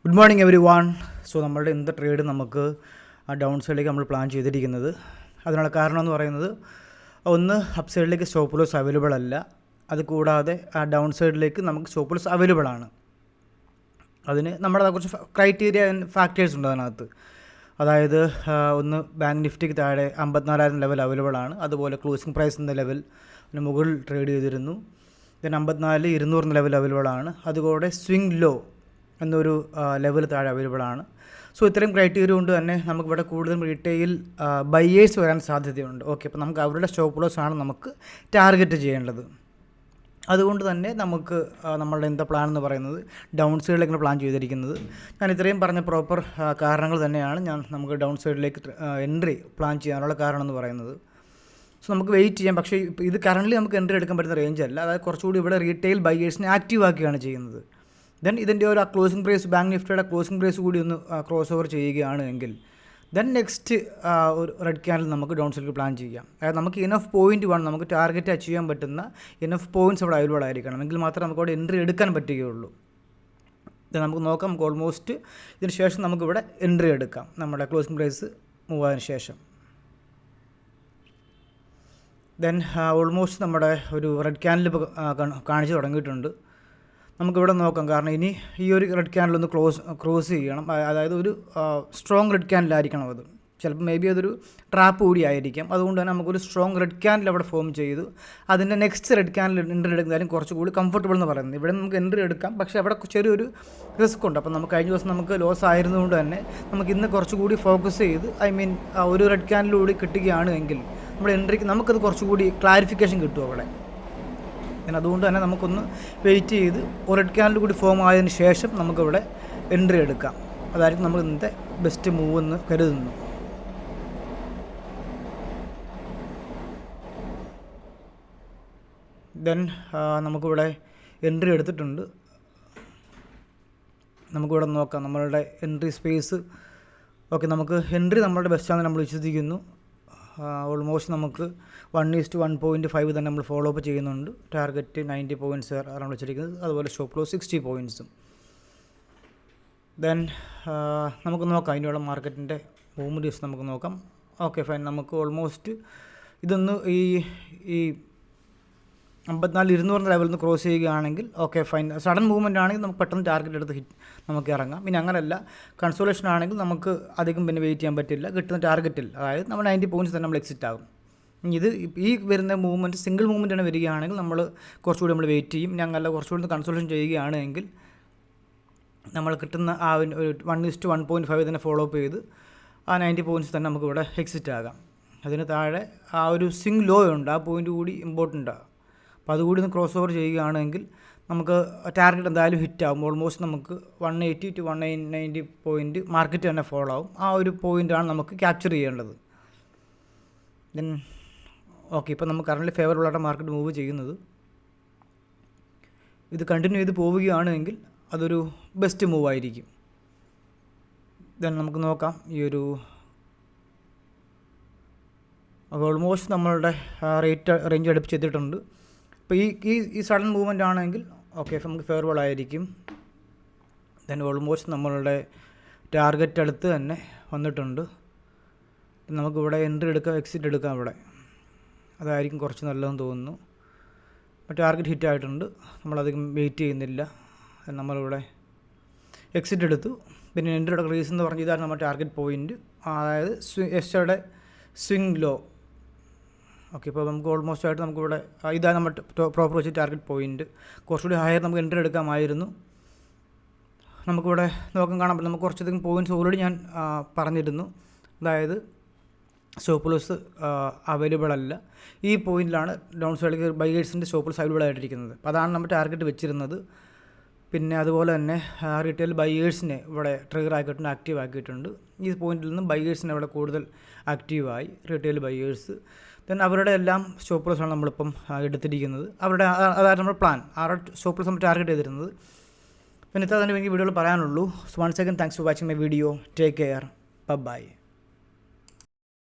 Good morning every one. So നമ്മളുടെ ഇന്നത്തെ trade നമുക്ക് ഡൗൺ സൈഡിലേക്ക് നമ്മൾ പ്ലാൻ ചെയ്തിരിക്കുന്നത്. അതിനുള്ള കാരണം എന്ന് പറയുന്നത്, ഒന്ന് അപ്പ് സൈഡിലേക്ക് സ്റ്റോപ്പ് ലോസ് അവൈലബിൾ അല്ല, അതുകൂടാതെ ഡൗൺ സൈഡിലേക്ക് നമുക്ക് സ്റ്റോപ്പ് ലോസ് അവൈലബിൾ ആണ്. അതിന് നമ്മുടെ കുറച്ച് ക്രൈറ്റീരിയ ഫാക്ടേഴ്സ് ഉണ്ട് അതിനകത്ത്. അതായത് ഒന്ന് ബാങ്ക് നിഫ്റ്റിക്ക് താഴെ 54,000 ലെവൽ അവൈലബിൾ ആണ്. അതുപോലെ ക്ലോസിംഗ് പ്രൈസിൻ്റെ ലെവൽ മുകളിൽ ട്രേഡ് ചെയ്തിരുന്നു. ദെൻ 54,200 ലെവൽ അവൈലബിൾ ആണ്. അതുകൂടെ സ്വിംഗ് ലോ എന്നൊരു ലെവൽ താഴെ അവൈലബിൾ ആണ്. സോ ഇത്രയും ക്രൈറ്റീരിയ കൊണ്ട് തന്നെ നമുക്കിവിടെ കൂടുതലും റീറ്റെയിൽ ബയേഴ്സ് വരാൻ സാധ്യതയുണ്ട്. ഓക്കെ, അപ്പോൾ നമുക്ക് അവരുടെ സ്റ്റോപ്പ് ലോസ് ആണ് നമുക്ക് ടാർഗറ്റ് ചെയ്യേണ്ടത്. അതുകൊണ്ട് തന്നെ നമുക്ക് നമ്മളുടെ എന്താ പ്ലാൻ എന്ന് പറയുന്നത്, ഡൗൺ സൈഡിലേക്കാണ് പ്ലാൻ ചെയ്തിരിക്കുന്നത്. ഞാൻ ഇത്രയും പറഞ്ഞ പ്രോപ്പർ കാരണങ്ങൾ തന്നെയാണ് നമുക്ക് ഡൗൺ സൈഡിലേക്ക് എൻട്രി പ്ലാൻ ചെയ്യാനുള്ള കാരണം എന്ന് പറയുന്നത്. സോ നമുക്ക് വെയിറ്റ് ചെയ്യാം. പക്ഷേ ഇത് കറൻ്റ് നമുക്ക് എൻട്രി എടുക്കാൻ പറ്റുന്ന റേഞ്ച് അല്ല. അതായത് കുറച്ചുകൂടി ഇവിടെ റീറ്റെയിൽ ബയേഴ്സിനെ ആക്റ്റീവ് ആക്കുകയാണ് ചെയ്യുന്നത്. ദെൻ ഇതിൻ്റെ ഒരു ക്ലോസിംഗ് പ്രൈസ്, ബാങ്ക് നിഫ്റ്റിയുടെ ക്ലോസിംഗ് പ്രൈസ് കൂടി ഒന്ന് ക്രോസ് ഓവർ ചെയ്യുകയാണ് എങ്കിൽ ദെൻ നെക്സ്റ്റ് ഒരു റെഡ് ക്യാൻഡിൽ നമുക്ക് ഡൗൺ സൈഡിൽ പ്ലാൻ ചെയ്യാം. അതായത് നമുക്ക് ഇനഫ് പോയിൻറ്റ് വേണം, നമുക്ക് ടാർഗറ്റ് അച്ചീവ് ചെയ്യാൻ പറ്റുന്ന ഇനഫ് പോയിൻറ്റ്സ് അവിടെ അവൈലബിൾ ആയിരിക്കണം. എങ്കിൽ മാത്രമേ നമുക്ക് അവിടെ എൻട്രി എടുക്കാൻ പറ്റുകയുള്ളൂ. നമുക്ക് നോക്കാം. നമുക്ക് ഓൾമോസ്റ്റ് ഇതിന് ശേഷം നമുക്കിവിടെ എൻട്രി എടുക്കാം, നമ്മുടെ ക്ലോസിംഗ് പ്രൈസ് മൂവ് ആയതിനു ശേഷം. ദെൻ ഓൾമോസ്റ്റ് നമ്മുടെ ഒരു റെഡ് ക്യാൻഡിൽ ഇപ്പോൾ കാണിച്ച് തുടങ്ങിയിട്ടുണ്ട്. നമുക്കിവിടെ നോക്കാം. കാരണം ഇനി ഈ ഒരു റെഡ് ക്യാൻഡിൽ ഒന്ന് ക്രോസ് ചെയ്യണം. അതായത് ഒരു സ്ട്രോങ് റെഡ് ക്യാൻഡിലായിരിക്കണം അത്. ചിലപ്പോൾ മേ ബി അതൊരു ട്രാപ്പ് കൂടി ആയിരിക്കാം. അതുകൊണ്ട് തന്നെ നമുക്കൊരു സ്ട്രോങ് റെഡ് ക്യാൻഡിൽ അവിടെ ഫോം ചെയ്തു. അതിൻ്റെ നെക്സ്റ്റ് റെഡ് ക്യാൻഡിൽ എൻട്രി എടുക്കുന്നതായാലും കുറച്ചുകൂടി കംഫർട്ടബിൾ എന്ന് പറയുന്നത്. ഇവിടെ നമുക്ക് എൻട്രി എടുക്കാം, പക്ഷേ അവിടെ ചെറിയൊരു റിസ്ക് ഉണ്ട്. അപ്പോൾ നമുക്ക് കഴിഞ്ഞ ദിവസം നമുക്ക് ലോസ് ആയിരുന്നതുകൊണ്ട് തന്നെ നമുക്ക് ഇന്ന് കുറച്ചുകൂടി ഫോക്കസ് ചെയ്ത് ഒരു റെഡ് ക്യാൻഡിലൂടെ കിട്ടുകയാണ് എങ്കിൽ നമ്മുടെ എൻട്രിക്ക് നമുക്കത് കുറച്ചുകൂടി ക്ലാരിഫിക്കേഷൻ കിട്ടും അവിടെ. അതുകൊണ്ട് തന്നെ നമുക്കൊന്ന് വെയിറ്റ് ചെയ്ത് ഒരു റെഡ് ക്യാൻഡിൽ കൂടി ഫോം ആയതിനു ശേഷം നമുക്കിവിടെ എൻട്രി എടുക്കാം. അതായിരിക്കും നമുക്ക് ഇന്നത്തെ ബെസ്റ്റ് മൂവ് എന്ന് കരുതുന്നു. ദെൻ നമുക്കിവിടെ എൻട്രി എടുത്തിട്ടുണ്ട്. നമുക്കിവിടെ നോക്കാം നമ്മളുടെ എൻട്രി സ്പേസ്. ഓക്കെ, നമുക്ക് എൻട്രി നമ്മളുടെ ബെസ്റ്റാണെന്ന് നമ്മൾ വിശ്വസിക്കുന്നു. ഓൾമോസ്റ്റ് നമുക്ക് 1:1.5 തന്നെ നമ്മൾ ഫോളോ അപ്പ് ചെയ്യുന്നുണ്ട്. ടാർഗറ്റ് 90 പോയിൻറ്റ്സ് ആണ് വെച്ചിരിക്കുന്നത്. അതുപോലെ സ്റ്റോപ്പ് ലോസ് 60 പോയിൻറ്റ്സും. ദെൻ നമുക്ക് നോക്കാം അതിനുള്ള മാർക്കറ്റിൻ്റെ മൂവ്മെൻറ്റ്സ് നമുക്ക് നോക്കാം. Okay fine. നമുക്ക് ഓൾമോസ്റ്റ് ഇതൊന്ന് ഈ 54,200 ലെവലിൽ നിന്ന് ക്രോസ് ചെയ്യുകയാണെങ്കിൽ ഓക്കെ ഫൈൻ. സഡൻ മൂവ്മെൻ്റ് ആണെങ്കിൽ നമുക്ക് പെട്ടെന്ന് ടാർഗറ്റ് എടുത്ത് നമുക്ക് ഇറങ്ങാം. പിന്നെ അങ്ങനെയല്ല, കൺസോളേഷൻ ആണെങ്കിൽ നമുക്ക് അധികം പിന്നെ വെയിറ്റ് ചെയ്യാൻ പറ്റില്ല. കിട്ടുന്ന ടാർഗറ്റിൽ അതായത് നമ്മൾ 90 പോയിൻറ്റ്സ് തന്നെ നമ്മൾ എക്സിറ്റ് ആകും. ഇത് ഈ വരുന്ന മൂവ്മെൻറ്റ് സിംഗിൾ മൂവ്മെൻ്റ് ആണ് വരികയാണെങ്കിൽ നമ്മൾ കുറച്ചുകൂടി നമ്മൾ വെയിറ്റ് ചെയ്യും. ഞങ്ങളല്ല കുറച്ചുകൂടി കൺസോളേഷൻ ചെയ്യുകയാണെങ്കിൽ നമ്മൾ കിട്ടുന്ന ആ ഒരു 1:1.5 തന്നെ ഫോളോ അപ്പ് ചെയ്ത് ആ 90 പോയിൻറ്റ്സ് തന്നെ നമുക്ക് ഇവിടെ എക്സിറ്റ് ആകാം. അതിന് താഴെ ആ ഒരു സ്വിംഗ് ലോ ഉണ്ട്, ആ പോയിൻ്റ് കൂടി ഇമ്പോർട്ടൻ്റ് ആണ്. അപ്പോൾ അതുകൂടി ഒന്ന് ക്രോസ് ഓവർ ചെയ്യുകയാണെങ്കിൽ നമുക്ക് ടാർഗറ്റ് എന്തായാലും ഹിറ്റ് ആകും. ഓൾമോസ്റ്റ് നമുക്ക് 180 to 190 പോയിൻറ്റ് മാർക്കറ്റ് തന്നെ ഫോളോ ആവും. ആ ഒരു പോയിൻ്റാണ് നമുക്ക് ക്യാപ്ചർ ചെയ്യേണ്ടത്. ദെൻ ഓക്കെ, ഇപ്പോൾ നമുക്ക് കറൻറ്റ്ലി ഫേവറബിളായിട്ട് മാർക്കറ്റ് മൂവ് ചെയ്യുന്നത്. ഇത് കണ്ടിന്യൂ ചെയ്ത് പോവുകയാണെങ്കിൽ അതൊരു ബെസ്റ്റ് മൂവ് ആയിരിക്കും. ദെൻ നമുക്ക് നോക്കാം. ഈ ഒരു ഓൾമോസ്റ്റ് നമ്മളുടെ റേഞ്ച് അടുപ്പിച്ചെത്തിയിട്ടുണ്ട്. ഇപ്പോൾ ഈ സഡൻ മൂവ്മെൻ്റ് ആണെങ്കിൽ ഓക്കെ നമുക്ക് ഫേവറബിൾ ആയിരിക്കും. ദെൻ ഓൾമോസ്റ്റ് നമ്മളുടെ ടാർഗറ്റ് അടുത്ത് തന്നെ വന്നിട്ടുണ്ട്. നമുക്കിവിടെ എൻട്രി എടുക്കാം, എക്സിറ്റ് എടുക്കാം. ഇവിടെ അതായിരിക്കും കുറച്ച് നല്ലതെന്ന് തോന്നുന്നു. ടാർഗറ്റ് ഹിറ്റ് ആയിട്ടുണ്ട്. നമ്മളധികം വെയിറ്റ് ചെയ്യുന്നില്ല. നമ്മളിവിടെ എക്സിറ്റ് എടുത്തു. പിന്നെ എൻട്രി എടുക്കുന്ന റീസൺ എന്ന് പറഞ്ഞാൽ ഇതാണ് നമ്മുടെ ടാർഗറ്റ് പോയിൻറ്റ്, അതായത് എസ്യുടെ സ്വിംഗ് ലോ. ഓക്കെ, ഇപ്പോൾ നമുക്ക് ഓൾമോസ്റ്റ് ആയിട്ട് നമുക്കിവിടെ ഇതാണ് നമ്മുടെ പ്രോപ്പർ വെച്ച് ടാർഗറ്റ് പോയിൻറ്റ്. കുറച്ചുകൂടി ഹയർ നമുക്ക് എൻട്രി എടുക്കാമായിരുന്നു. നമുക്കിവിടെ നോക്കാൻ കാണാൻ പറ്റും. നമുക്ക് കുറച്ചധികം പോയിൻറ്റ്സ് ഓൾറെഡി ഞാൻ പറഞ്ഞിരുന്നു. അതായത് സ്റ്റോപ്പ് ലോസ് അവൈലബിൾ അല്ല. ഈ പോയിൻറ്റിലാണ് ഡൗൺ സൈഡിലേക്ക് ബയേഴ്സിൻ്റെ സ്റ്റോപ്പ് ലോസ് അവൈലബിൾ ആയിട്ടിരിക്കുന്നത്. അപ്പോൾ അതാണ് നമ്മൾ ടാർഗറ്റ് വെച്ചിരുന്നത്. പിന്നെ അതുപോലെ തന്നെ റീറ്റെയിൽ ബയേഴ്സിനെ ഇവിടെ ട്രിഗർ ആക്കിയിട്ടുണ്ട്, ആക്റ്റീവ് ആക്കിയിട്ടുണ്ട്. ഈ പോയിന്റിൽ നിന്ന് ബയേഴ്സിനെ ഇവിടെ കൂടുതൽ ആക്റ്റീവായി റീറ്റെയിൽ ബയേഴ്സ്. ദെൻ അവരുടെ എല്ലാം സ്റ്റോപ്പ് ലോസാണ് നമ്മളിപ്പം എടുത്തിരിക്കുന്നത്. അതായത് നമ്മുടെ പ്ലാൻ, അവരുടെ സ്റ്റോപ്പ് ലോസ് നമ്മൾ ടാർഗറ്റ് ചെയ്തിരുന്നത്. പിന്നെ ഇത്ര തന്നെ എനിക്ക് വീഡിയോയിൽ പറയാനുള്ളൂ. So once again thanks for watching my video. Take care. By.